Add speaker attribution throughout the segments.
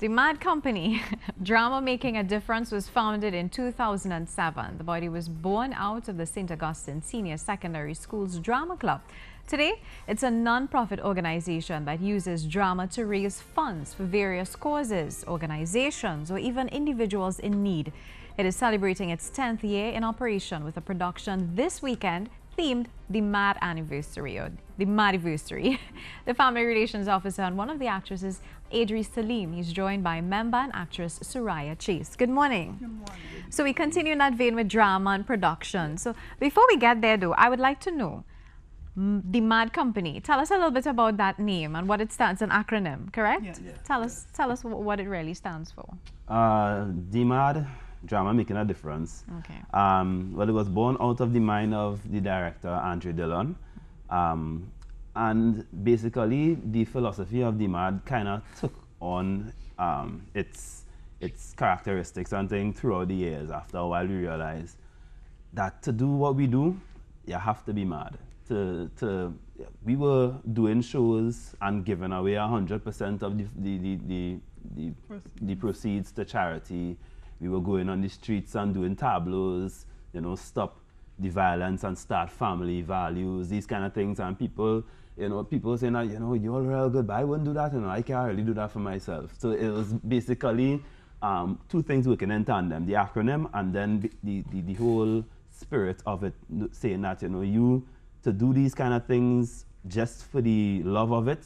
Speaker 1: The MAD company, Drama Making a Difference, was founded in 2007. The body was born out of the St. Augustine Senior Secondary School's Drama Club. Today, it's a non-profit organization that uses drama to raise funds for various causes, organizations, or even individuals in need. It is celebrating its 10th year in operation with a production this weekend themed the D.M.A.D anniversary, or the MADIVERSARY. The Family Relations Officer and one of the actresses, Idrees Saleem. He's joined by member and actress Suraya Chase. Good morning.
Speaker 2: Good morning.
Speaker 1: So we continue in that vein with drama and production. So before we get there though, I would like to know, the MAD company, tell us a little bit about that name and what it stands, an acronym, correct?
Speaker 2: Yeah.
Speaker 1: Tell us what it really stands for.
Speaker 3: D.M.A.D, Drama Making a Difference.
Speaker 1: Okay.
Speaker 3: Well, it was born out of the mind of the director, Andrew Dillon. And basically, the philosophy of D.M.A.D kind of took on its characteristics and things throughout the years. After a while, we realized that to do what we do, you have to be mad. We were doing shows and giving away 100% of the proceeds to charity. We were going on the streets and doing tableaus, you know, stop the violence and start family values, these kind of things. And people, you know, people saying that, you know, you're real good, but I wouldn't do that, you know, I can't really do that for myself. So it was basically two things working in tandem, the acronym and then the whole spirit of it, saying that, you know, to do these kind of things just for the love of it,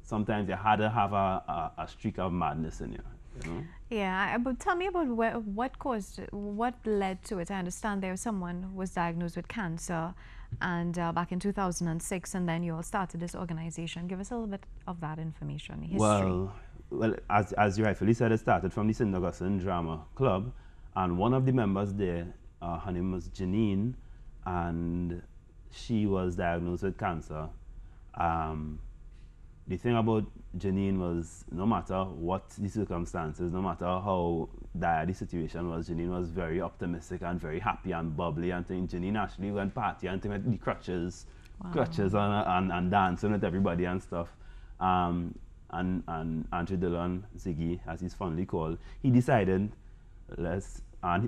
Speaker 3: sometimes you had to have a streak of madness in you. You know?
Speaker 1: Yeah, but tell me about what led to it. I understand someone who was diagnosed with cancer and back in 2006, and then you all started this organization. Give us a little bit of that information, history.
Speaker 3: Well, as you rightfully said, it started from the St. Augustine Drama Club, and one of the members there, her name was Janine, and she was diagnosed with cancer. The thing about Janine was, no matter what the circumstances, no matter how dire the situation was, Janine was very optimistic and very happy and bubbly and things. Janine actually went party and with the crutches, and dancing with everybody and stuff. And Andrew Dillon, Ziggy, as he's fondly called, he decided, along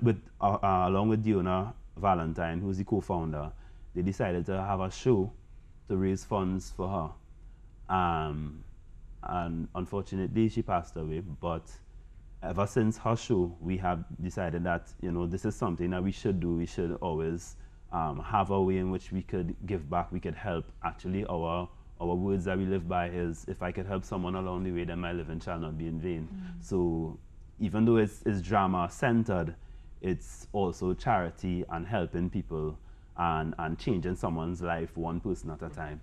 Speaker 3: with Diona Valentine, who's the co-founder, they decided to have a show to raise funds for her. And unfortunately, she passed away. But ever since her show, we have decided that, you know, this is something that we should do. We should always have a way in which we could give back, we could help. Actually, our words that we live by is, if I could help someone along the way, then my living shall not be in vain. So even though it's drama-centered, it's also charity and helping people and changing someone's life one person at a time.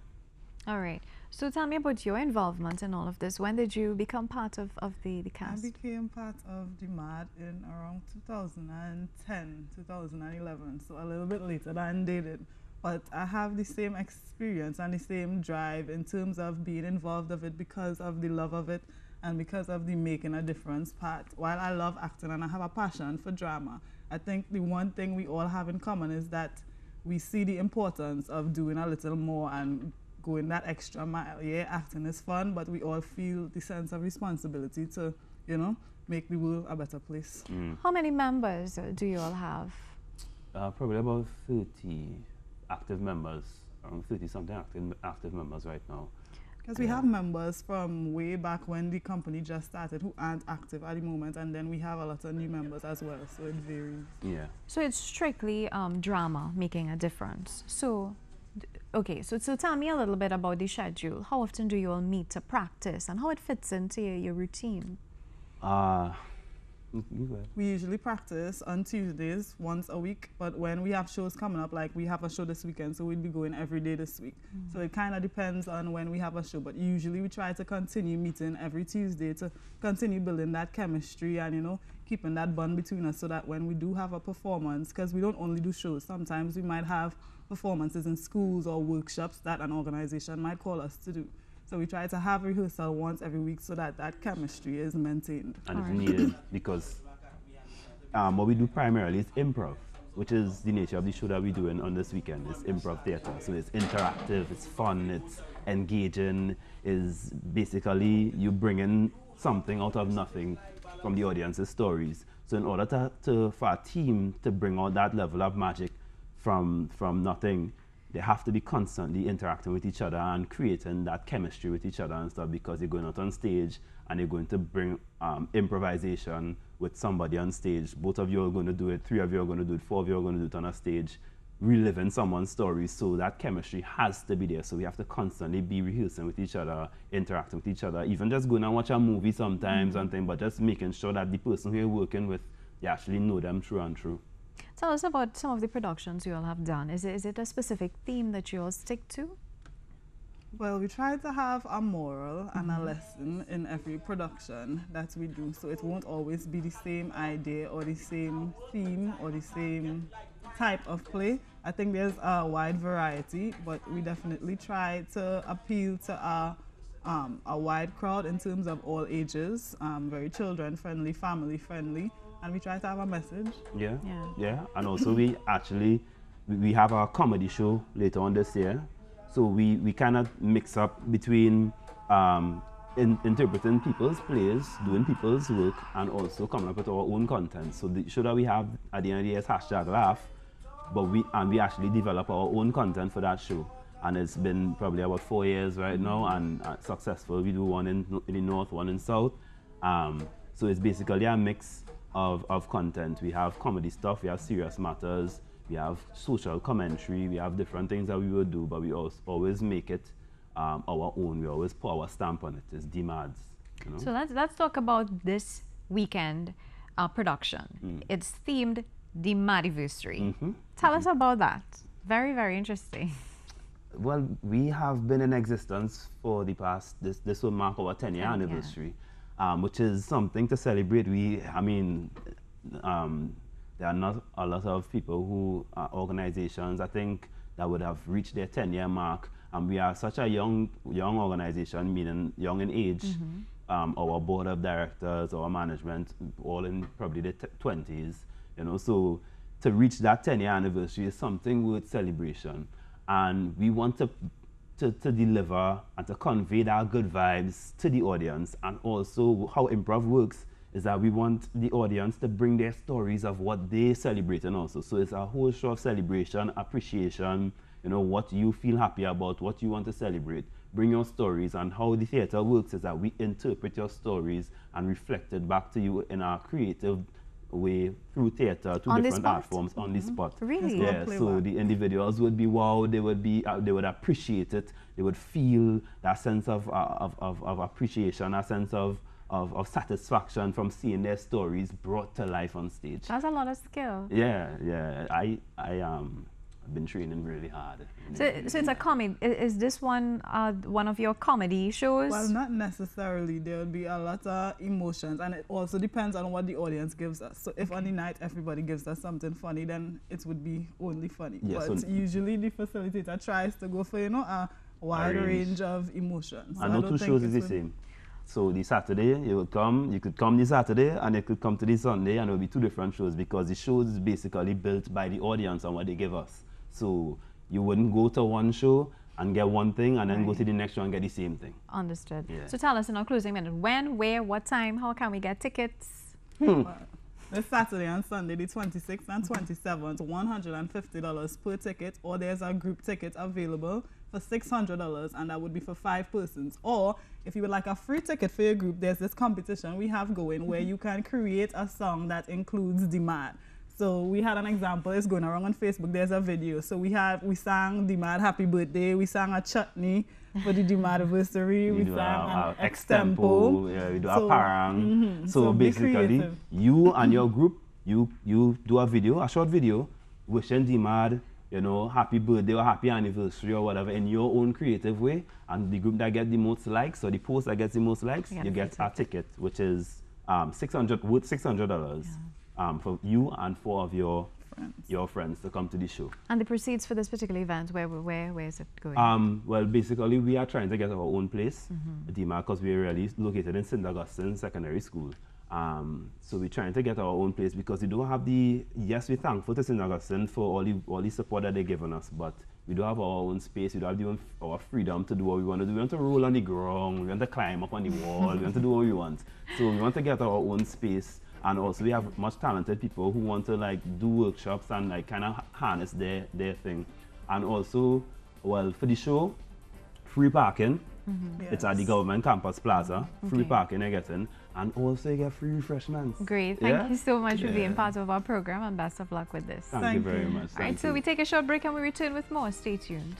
Speaker 1: All right. So tell me about your involvement in all of this. When did you become part of the cast?
Speaker 2: I became part of D.M.A.D in around 2010, 2011, so a little bit later than they did. But I have the same experience and the same drive in terms of being involved of it because of the love of it and because of the making a difference part. While I love acting and I have a passion for drama, I think the one thing we all have in common is that we see the importance of doing a little more and going that extra mile. Yeah, acting is fun, but we all feel the sense of responsibility to, you know, make the world a better place.
Speaker 1: How many members do you all have?
Speaker 3: Probably about 30 active members, around 30-something active members right now.
Speaker 2: Because we have members from way back when the company just started who aren't active at the moment, and then we have a lot of new members as well, so it varies.
Speaker 3: Yeah.
Speaker 1: So it's strictly drama making a difference. So, okay, so tell me a little bit about the schedule. How often do you all meet to practice and how it fits into your routine?
Speaker 2: We usually practice on Tuesdays once a week, but when we have shows coming up, like we have a show this weekend, so we'll be going every day this week. So it kind of depends on when we have a show, but usually we try to continue meeting every Tuesday to continue building that chemistry and, you know, keeping that bond between us so that when we do have a performance, because we don't only do shows, sometimes we might have performances in schools or workshops that an organization might call us to do. So we try to have rehearsal once every week so that that chemistry is maintained.
Speaker 3: And it's needed because what we do primarily is improv, which is the nature of the show that we're doing on this weekend. It's improv theater, so it's interactive, it's fun, it's engaging, is basically you bring in something out of nothing from the audience's stories. So in order for a team to bring out that level of magic from nothing, they have to be constantly interacting with each other and creating that chemistry with each other and stuff, because you're going out on stage and you're going to bring improvisation with somebody on stage. Both of you are going to do it, 3 of you are going to do it, 4 of you are going to do it on a stage, reliving someone's story. So that chemistry has to be there. So we have to constantly be rehearsing with each other, interacting with each other, even just going and watch a movie sometimes and things, but just making sure that the person who you're working with, you actually know them through and through.
Speaker 1: Tell us about some of the productions you all have done. Is it a specific theme that you all stick to?
Speaker 2: Well, we try to have a moral and a lesson in every production that we do, so it won't always be the same idea or the same theme or the same type of play. I think there's a wide variety, but we definitely try to appeal to a wide crowd in terms of all ages, very children-friendly, family-friendly, and we try to have a message.
Speaker 3: Yeah. And also we have our comedy show later on this year. So we kind of mix up between interpreting people's plays, doing people's work, and also coming up with our own content. So the show that we have at the end of the year is #Laugh, but we actually develop our own content for that show. And it's been probably about 4 years right now, and successful. We do one in the north, one in south. So it's basically a mix of content. We have comedy stuff, we have serious matters, we have social commentary, we have different things that we will do, but we always make it our own. We always put our stamp on it. It's D.M.A.Ds. You know?
Speaker 1: So let's talk about this weekend production. It's themed the MADIVERSARY. Tell us about that. Very, very interesting.
Speaker 3: Well, we have been in existence for the past, this will mark our 10-year anniversary, which is something to celebrate. There are not a lot of people who are organizations, I think, that would have reached their 10-year mark. And we are such a young organization, meaning young in age. Our board of directors, our management, all in probably the 20s. You know, so to reach that 10-year anniversary is something worth celebration. And we want to deliver and to convey that good vibes to the audience. And also how improv works is that we want the audience to bring their stories of what they celebrate and also. So it's a whole show of celebration, appreciation, you know, what you feel happy about, what you want to celebrate. Bring your stories, and how the theater works is that we interpret your stories and reflect it back to you in a creative way through theater, to different art forms on the spot.
Speaker 1: Really?
Speaker 3: Yeah, so the individuals would be wowed, they would appreciate it, they would feel that sense of appreciation, a sense of satisfaction from seeing their stories brought to life on stage.
Speaker 1: That's a lot of skill.
Speaker 3: Yeah. I've been training really hard.
Speaker 1: So it's a comedy. Is this one of your comedy shows?
Speaker 2: Well, not necessarily. There will be a lot of emotions, and it also depends on what the audience gives us. So if on the night everybody gives us something funny, then it would be only funny.
Speaker 3: Yeah,
Speaker 2: but usually the facilitator tries to go for, a wide range of emotions. So
Speaker 3: and no two shows is the same. So the Saturday, you could come the Saturday, and you could come to the Sunday, and it will be 2 different shows, because the shows is basically built by the audience and what they give us. So you wouldn't go to one show and get one thing and then go to the next show and get the same thing.
Speaker 1: Understood.
Speaker 3: Yeah.
Speaker 1: So tell us in our closing minute, when, where, what time, how can we get tickets?
Speaker 2: This Saturday and Sunday, the 26th and 27th, $150 per ticket, or there's a group ticket available for $600, and that would be for 5 persons. Or if you would like a free ticket for your group, there's this competition we have going where you can create a song that includes D.M.A.D. So we had an example, it's going around on Facebook, there's a video. So we sang D.M.A.D. Happy Birthday, we sang a chutney for the D.M.A.Diversary, we sang an extempo.
Speaker 3: Yeah, we do a parang. So basically, you and your group, you do a video, a short video, wishing D.M.A.D, happy birthday or happy anniversary or whatever in your own creative way. And the group that gets the most likes, or the post that gets the most likes, you get a ticket, which is $600 for you and 4 of your friends to come to the show.
Speaker 1: And the proceeds for this particular event, where is it going?
Speaker 3: Well, basically, we are trying to get our own place, D.M.A.D, because we are really located in St. Augustine Secondary School. So we're trying to get our own place, because we don't have we're thankful to St. Augustine for all the support that they've given us, but We do have our own space. We do have our freedom to do what we want to do. We want to roll on the ground. We want to climb up on the wall. We want to do what we want. So we want to get our own space. And also we have much talented people who want to like do workshops and like kind of harness their thing. And also, well, for the show, free parking.
Speaker 2: Yes.
Speaker 3: It's at the government campus plaza. Free parking you're getting. And also you get free refreshments.
Speaker 1: Great. Thank you so much for being part of our program, and best of luck with this.
Speaker 3: Thank you very much.
Speaker 1: All right, so we take a short break and we return with more. Stay tuned.